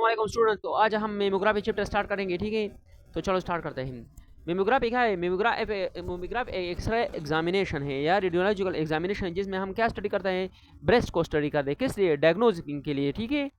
अस्सलाम स्टूडेंट। तो आज हम मेमोग्राफी चैप्टर स्टार्ट करेंगे, ठीक है। तो चलो स्टार्ट करते हैं। मेमोग्राफी क्या है? मेमोग्राफ एक एक्सरे एग्जामिनेशन है या रेडियोलॉजिकल एग्जामिनेशन है, जिसमें हम क्या स्टडी करते हैं? ब्रेस्ट को स्टडी करते हैं। किस लिए? डायग्नोसिस के लिए, ठीक है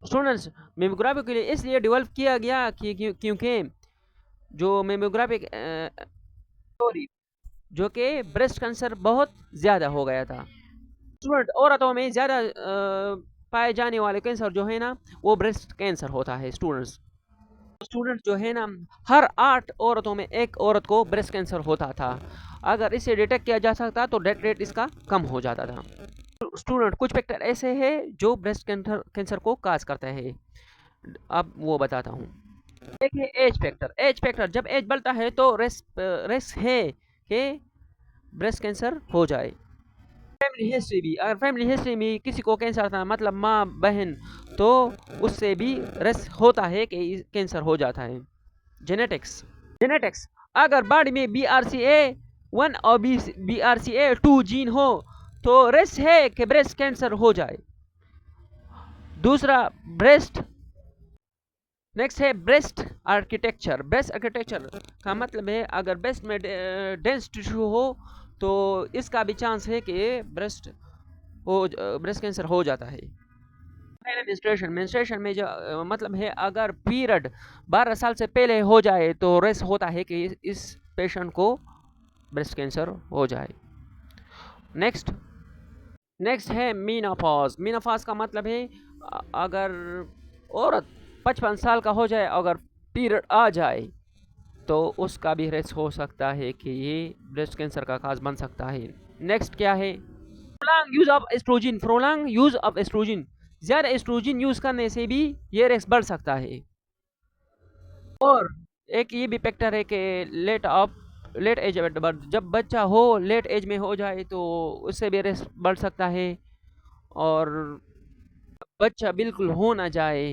स्टूडेंट्स। मेमोग्राफी के लिए इसलिए डेवलप किया गया क्योंकि जो मेमोग्राफी जो कि ब्रेस्ट कैंसर बहुत ज़्यादा हो गया था स्टूडेंट। औरतों में ज़्यादा पाए जाने वाले कैंसर जो है ना, वो ब्रेस्ट कैंसर होता है स्टूडेंट जो है ना, हर 8 औरतों में एक औरत को ब्रेस्ट कैंसर होता था। अगर इसे डिटेक्ट किया जा सकता तो डेथ रेट इसका कम हो जाता था स्टूडेंट। कुछ फैक्टर ऐसे हैं जो ब्रेस्ट कैंसर को काज करता है, अब वो बताता हूँ। एक है एज फैक्टर। जब एज बढ़ता है तो रिस्क है कि ब्रेस्ट कैंसर हो जाए। फैमिली हिस्ट्री भी, अगर फैमिली हिस्ट्री में किसी को कैंसर था, मतलब माँ बहन, तो उससे भी रिस्क होता है कि कैंसर हो जाता है। जेनेटिक्स, अगर बॉडी में BRCA1 और BRCA2 जीन हो तो रिस्क है कि ब्रेस्ट कैंसर हो जाए। दूसरा नेक्स्ट है ब्रेस्ट आर्किटेक्चर का मतलब है अगर ब्रेस्ट में डेंस टिश्यू हो तो इसका भी चांस है कि ब्रेस्ट कैंसर हो जाता है। मेंस्ट्रुएशन में जो मतलब है अगर पीरियड 12 साल से पहले हो जाए तो रिस्क होता है कि इस पेशेंट को ब्रेस्ट कैंसर हो जाए। नेक्स्ट है मीनोपॉज का मतलब है अगर औरत 55 साल का हो जाए, अगर पीरियड आ जाए तो उसका भी रिस्क हो सकता है कि ये ब्रेस्ट कैंसर का काज बन सकता है। नेक्स्ट क्या है? प्रोलॉन्ग यूज ऑफ एस्ट्रोजन, ज़्यादा एस्ट्रोजन यूज करने से भी ये रिस्क बढ़ सकता है। और एक ये भी फैक्टर है कि लेट एज बर्थ, जब बच्चा हो लेट एज में हो जाए तो उससे भी रिस्क बढ़ सकता है। और बच्चा बिल्कुल हो ना जाए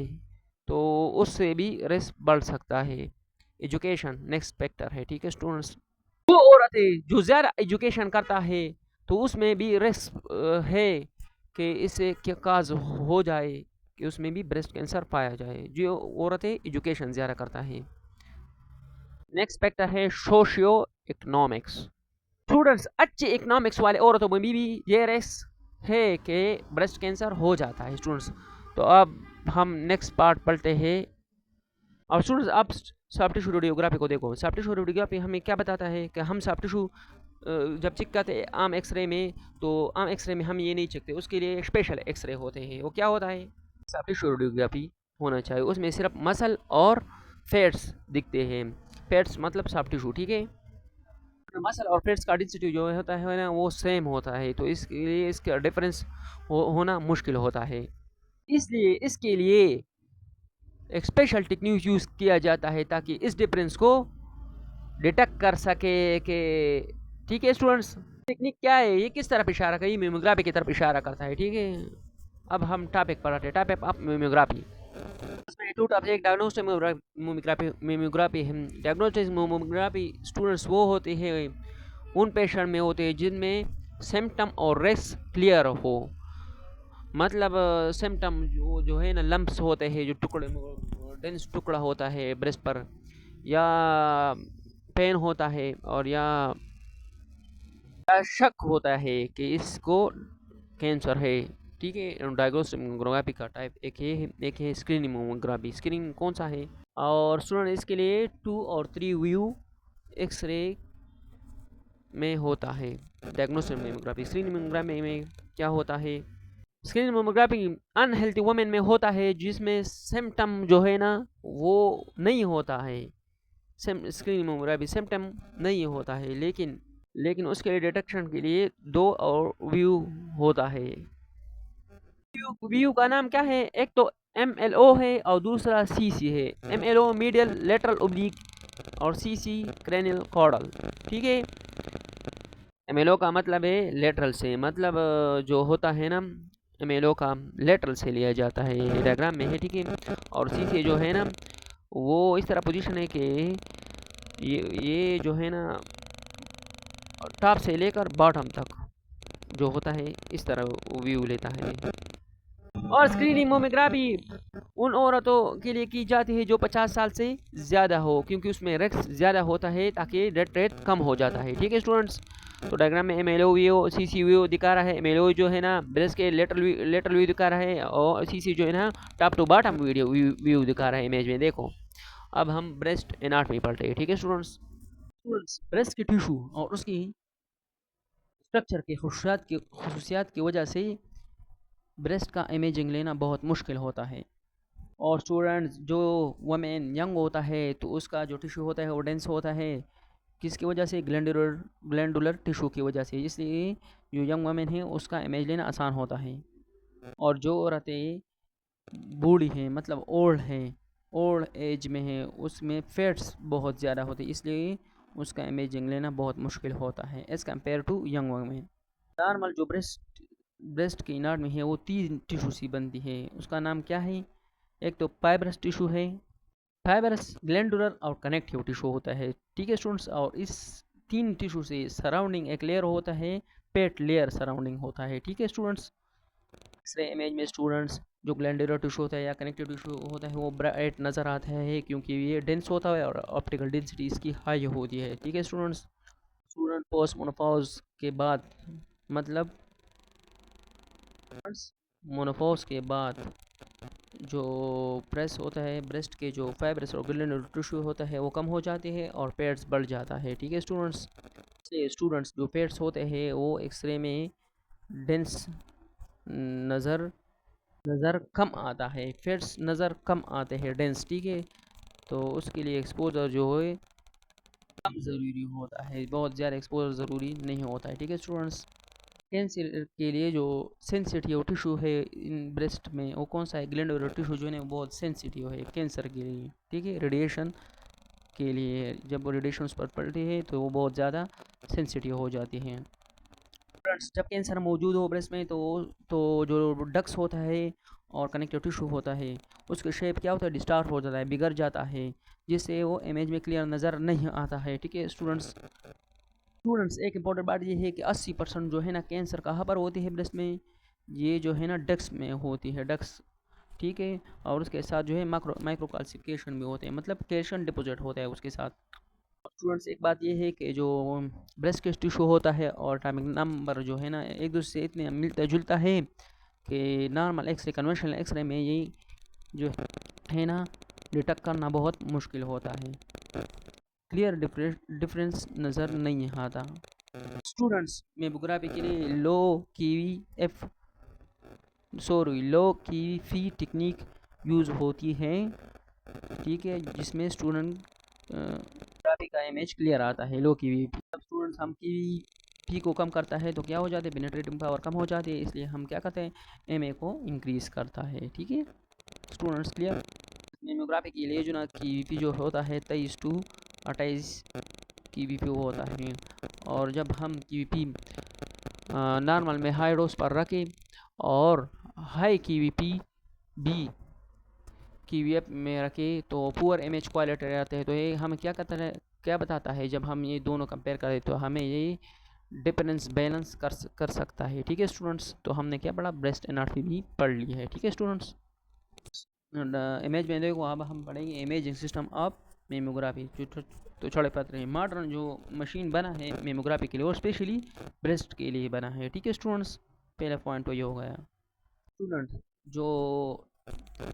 तो उससे भी रिस्क बढ़ सकता है। एजुकेशन नेक्स्ट फैक्टर है, ठीक है स्टूडेंट्स। वो औरतें जो ज़्यादा एजुकेशन करता है तो उसमें भी रिस्क है कि इससे क्या काज हो जाए कि उसमें भी ब्रेस्ट कैंसर पाया जाए, जो औरतें एजुकेशन ज़्यादा करता है। नेक्स्ट फैक्टर है सोशियो इकोनॉमिक्स। स्टूडेंट्स, अच्छे इकोनॉमिक्स वाले औरतों में भी ये रिस्क है कि ब्रेस्ट कैंसर हो जाता है स्टूडेंट्स। तो अब हम नेक्स्ट पार्ट पढ़ते हैं। अब स्टूडेंट्स आप सॉफ्ट टिश्यू रेडियोग्राफी को देखो। सॉफ्ट टिश्यू रेडियोग्राफी हमें क्या बताता है कि हम सॉफ्ट टिश्यू जब चेक करते हैं आम एक्सरे में, तो आम एक्सरे में हम ये नहीं चेकते, उसके लिए स्पेशल एक्सरे होते हैं। वो क्या होता है? सॉफ्ट टिश्यू रेडियोग्राफी होना चाहिए, उसमें सिर्फ मसल और फैट्स दिखते हैं। फैट्स मतलब सॉफ्ट टिश्यू, ठीक है। मसल और फैट्स का डेंसिटी जो होता है ना, वो सेम होता है, तो इसके लिए इसका डिफरेंस होना मुश्किल होता है। इसलिए इसके लिए एक स्पेशल टेक्निक यूज़ किया जाता है ताकि इस डिफरेंस को डिटेक्ट कर सके कि, ठीक है स्टूडेंट्स। टेक्निक क्या है? ये किस तरफ इशारा कर? ये मेमोग्राफी की तरफ इशारा करता है, ठीक है। अब हम टॉपिक पढ़ते हैं, टॉपिक ऑफ मेमोग्राफी। इसमें टू टॉपिक, एक डायग्नोस्टिक मेमोग्राफी है। डायग्नोस्टिक मेमोग्राफी स्टूडेंट्स वो होते हैं उन पेशेंट में होते हैं जिनमें सिम्टम और रिस्क क्लियर हो। मतलब सिम्टम जो है ना, लम्प्स होते हैं, जो टुकड़े डेंस टुकड़ा होता है ब्रेस्ट पर, या पेन होता है, और या शक होता है कि इसको कैंसर है, ठीक है। डायग्नोस्टिक मेमोग्राफी का टाइप एक है स्क्रीनिंग मेमोग्राफी। स्क्रीनिंग कौन सा है? और स्टूडेंट इसके लिए 2 और 3 व्यू एक्सरे में होता है। डायग्नोस्टिक मेमोग्राफी, स्क्रीनिंग मेमोग्राफी में क्या होता है? स्क्रीनिंग मेमोग्राफी अनहेल्थी वुमेन में होता है जिसमें सिम्टम जो है ना वो नहीं होता है। स्क्रीनिंग मेमोग्राफी सिम्टम नहीं होता है, लेकिन उसके लिए डिटेक्शन के लिए 2 और व्यू होता है। व्यू का नाम क्या है? एक तो MLO है और दूसरा CC है। MLO मीडियल लेटरल ओब्लिक और CC क्रैनियल कॉर्डल, ठीक है। MLO का मतलब है लेटरल से, मतलब जो होता है ना, MLO का लेटरल से लिया जाता है, डायग्राम में है, ठीक है। और CC जो है ना वो इस तरह पोजीशन है कि ये जो है ना टॉप से लेकर बॉटम तक जो होता है इस तरह व्यू लेता है। और स्क्रीनिंग मेमोग्राफी उन औरतों के लिए की जाती है जो 50 साल से ज़्यादा हो, क्योंकि उसमें रिस्क ज़्यादा होता है ताकि डेथ रेट कम हो जाता है। ठीक है स्टूडेंट्स, तो डायग्राम में एमएलओ वीओ सीसी वीओ दिखा रहा है। एमएलओ जो है ना ब्रेस्ट के लेटरल व्यू दिखा रहा है, और सीसी जो है ना top to bottom video view दिखा रहा है इमेज में। देखो अब हम ब्रेस्ट एनाटॉमी पढ़ते हैं। ठीक है स्टूडेंट्स ब्रेस्ट की टिश्यू और उसकी स्ट्रक्चर के खसूसियात की वजह से ब्रेस्ट का इमेजिंग लेना बहुत मुश्किल होता है। और स्टूडेंट्स जो वमेन यंग होता है तो उसका जो टिश्यू होता है वो डेंस होता है, किसकी वजह से? ग्लैंडुलर टिश्यू की वजह से। इसलिए जो यंग वमेन है उसका इमेज लेना आसान होता है। और जो औरतें बूढ़ी हैं मतलब ओल्ड हैं, ओल्ड एज में है, उसमें फैट्स बहुत ज़्यादा होते हैं, इसलिए उसका इमेजिंग लेना बहुत मुश्किल होता है as compare to young women. Normal जो ब्रेस्ट की एनाटॉमी है वो 3 टिश्यू से बनती है। उसका नाम क्या है? एक तो फाइब्रस टिश्यू है, फाइबरस ग्लैंडुलर और कनेक्टिव टिश्यू होता है। ठीक है स्टूडेंट्स, और इस 3 टिश्यू से सराउंडिंग एक लेयर होता है, पेट लेयर सराउंडिंग होता है। ठीक है स्टूडेंट्स, एक्सरे इमेज में स्टूडेंट्स जो ग्लैंडुलर टिश्यू होता है या कनेक्टिव टिश्यू होता है वो ब्राइट नज़र आता है, क्योंकि ये डेंस होता है और ऑप्टिकल डेंसिटी इसकी हाई होती है। ठीक है स्टूडेंट पोस्ट मोनोपॉज के बाद मतलब मोनोपॉज के बाद जो प्रेस होता है ब्रेस्ट के जो फाइब्रस और ग्लैंडुलर टिश्यू होता है वो कम हो जाते हैं और पेट्स बढ़ जाता है। ठीक है स्टूडेंट्स, इसलिए स्टूडेंट्स जो पेट्स होते हैं वो एक्सरे में डेंस नज़र कम आता है, फेट्स नज़र कम आते हैं डेंस। ठीक है, तो उसके लिए एक्सपोजर जो है कम ज़रूरी होता है, बहुत ज़्यादा एक्सपोजर ज़रूरी नहीं होता है। ठीक है स्टूडेंट्स, कैंसर के लिए जो सेंसिटिव टिश्यू है इन ब्रेस्ट में वो कौन सा है? ग्लैंडुलर टिश्यू जो है वो बहुत सेंसिटिव है कैंसर के लिए। ठीक है, रेडिएशन के लिए जब रेडिएशन पर पड़ते हैं तो वो बहुत ज़्यादा सेंसिटिव हो जाती हैं। जब कैंसर मौजूद हो ब्रेस्ट में तो जो डक्स होता है और कनेक्टिव टिश्यू होता है उसका शेप क्या होता है? डिस्टार्ट हो जाता है, बिगड़ जाता है, जिससे वो इमेज में क्लियर नज़र नहीं आता है। ठीक है स्टूडेंट्स एक इंपॉर्टेंट बात ये है कि 80% जो है ना कैंसर कहाँ पर होती है ब्रेस्ट में? ये जो है ना डक्स में होती है, डक्स। ठीक है, और उसके साथ जो है माइक्रो कैल्सिफिकेशन भी होते हैं, मतलब कैल्शियम डिपॉजिट होता है उसके साथ। स्टूडेंट्स एक बात ये है कि जो ब्रेस्ट के टिश्यू होता है और एटॉमिक नंबर जो है ना एक दूसरे से इतने मिलता जुलता है कि नॉर्मल एक्सरे कन्वेंशनल एक्सरे में ये जो है ना डिटेक्ट करना बहुत मुश्किल होता है, क्लियर डिफरेंस नज़र नहीं आता। स्टूडेंट्स मेमोग्राफी के लिए लो की फी टेक्निक यूज़ होती है। ठीक है, जिसमें स्टूडेंट ग्राफी का इमेज क्लियर आता है लो की वी। जब स्टूडेंट्स हम की फी को कम करता है तो क्या हो जाते हैं? पेनिट्रेटिंग पावर कम हो जाती है, इसलिए हम क्या करते हैं? एमए को इंक्रीज़ करता है। ठीक है स्टूडेंट्स, क्लियर? मेमोग्राफी के लिए जो ना की वी जो होता है 23 to 28 की वी होता है, और जब हम की वी नॉर्मल में हाई डोज पर रखें और हाई की वी बी की वी में रखें तो पुअर इमेज क्वालिटी रहते हैं। तो ये हमें क्या बताता है? जब हम ये दोनों कंपेयर करें तो हमें ये डिफरेंस बैलेंस कर सकता है। ठीक है स्टूडेंट्स, तो हमने क्या पढ़ा? ब्रेस्ट एनाटॉमी भी पढ़ ली है। ठीक है स्टूडेंट्स, इमेज में देखो अब हम पढ़ेंगे इमेजिंग सिस्टम ऑफ मेमोग्राफी। तो छोड़े पत्र हैं मॉडर्न जो मशीन बना है मेमोग्राफी के लिए और स्पेशली ब्रेस्ट के लिए बना है। ठीक है स्टूडेंट्स, पहला पॉइंट तो ये हो गया। स्टूडेंट जो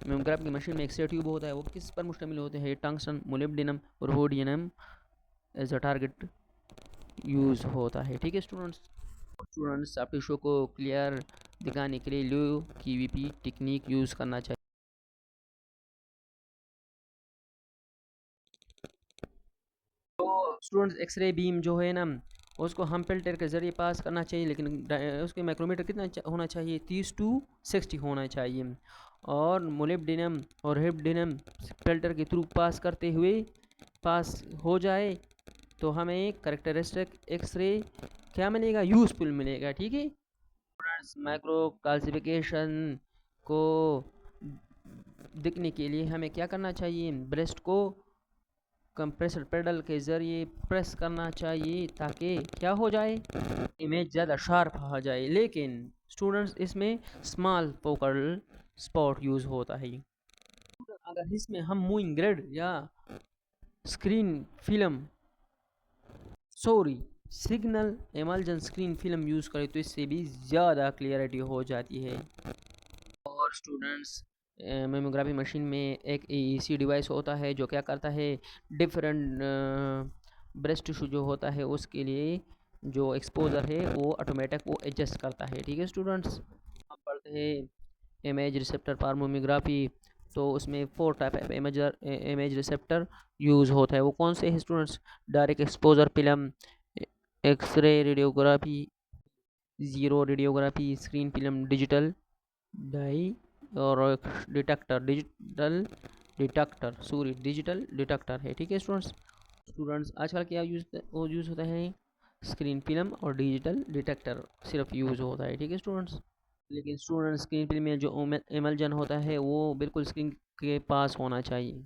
मेमोग्राफी की मशीन में एक्सरे ट्यूब होता है वो किस पर मुश्तमिल होते हैं? टंगस्टन, मोलिब्डेनम और rhodium as a target use होता है। ठीक है स्टूडेंट्स आप टिश्यू को क्लियर दिखाने के लिए लो की वी टेक्निक यूज़ करना चाहिए। तो स्टूडेंट्स एक्सरे बीम जो है ना उसको हम फिल्टर के ज़रिए पास करना चाहिए, लेकिन उसके माइक्रोमीटर कितना होना चाहिए? 30 to 60 होना चाहिए, और मोलिब्डेनम और हिब्डेनम फिल्टर के थ्रू पास हो जाए तो हमें एक करेक्टरिस्टिक एक्सरे क्या मिलेगा? यूज़फुल मिलेगा। ठीक है, माइक्रो क्लासिफिकेशन को दिखने के लिए हमें क्या करना चाहिए? ब्रेस्ट को कंप्रेसर पेडल के ज़रिए प्रेस करना चाहिए ताकि क्या हो जाए? इमेज ज़्यादा शार्प आ जाए। लेकिन स्टूडेंट्स इसमें स्मॉल फोकल स्पॉट यूज़ होता है। अगर इसमें हम मूविंग ग्रेड या screen film sorry signal emulsion screen film use करें तो इससे भी ज़्यादा क्लियरिटी हो जाती है। और स्टूडेंट्स, मेमोग्राफी मशीन में एक एईसी डिवाइस होता है जो क्या करता है, डिफरेंट ब्रेस्ट टिश्यू जो होता है उसके लिए जो एक्सपोजर है वो ऑटोमेटिक वो एडजस्ट करता है। ठीक है स्टूडेंट्स, हम पढ़ते हैं इमेज रिसेप्टर फॉर मेमोग्राफी, तो उसमें 4 type of image receptor use होता है। वो कौन से हैं students? Direct exposure film, X ray radiography, xeroradiography, screen film, digital dye और डिजिटल डिटेक्टर है। ठीक है स्टूडेंट्स आजकल क्या यूज़ होता है, स्क्रीन फिल्म और डिजिटल डिटेक्टर सिर्फ यूज़ होता है। ठीक है स्टूडेंट्स, लेकिन स्टूडेंट्स स्क्रीन फिल्म में जो इमल्जन होता है वो बिल्कुल स्क्रीन के पास होना चाहिए।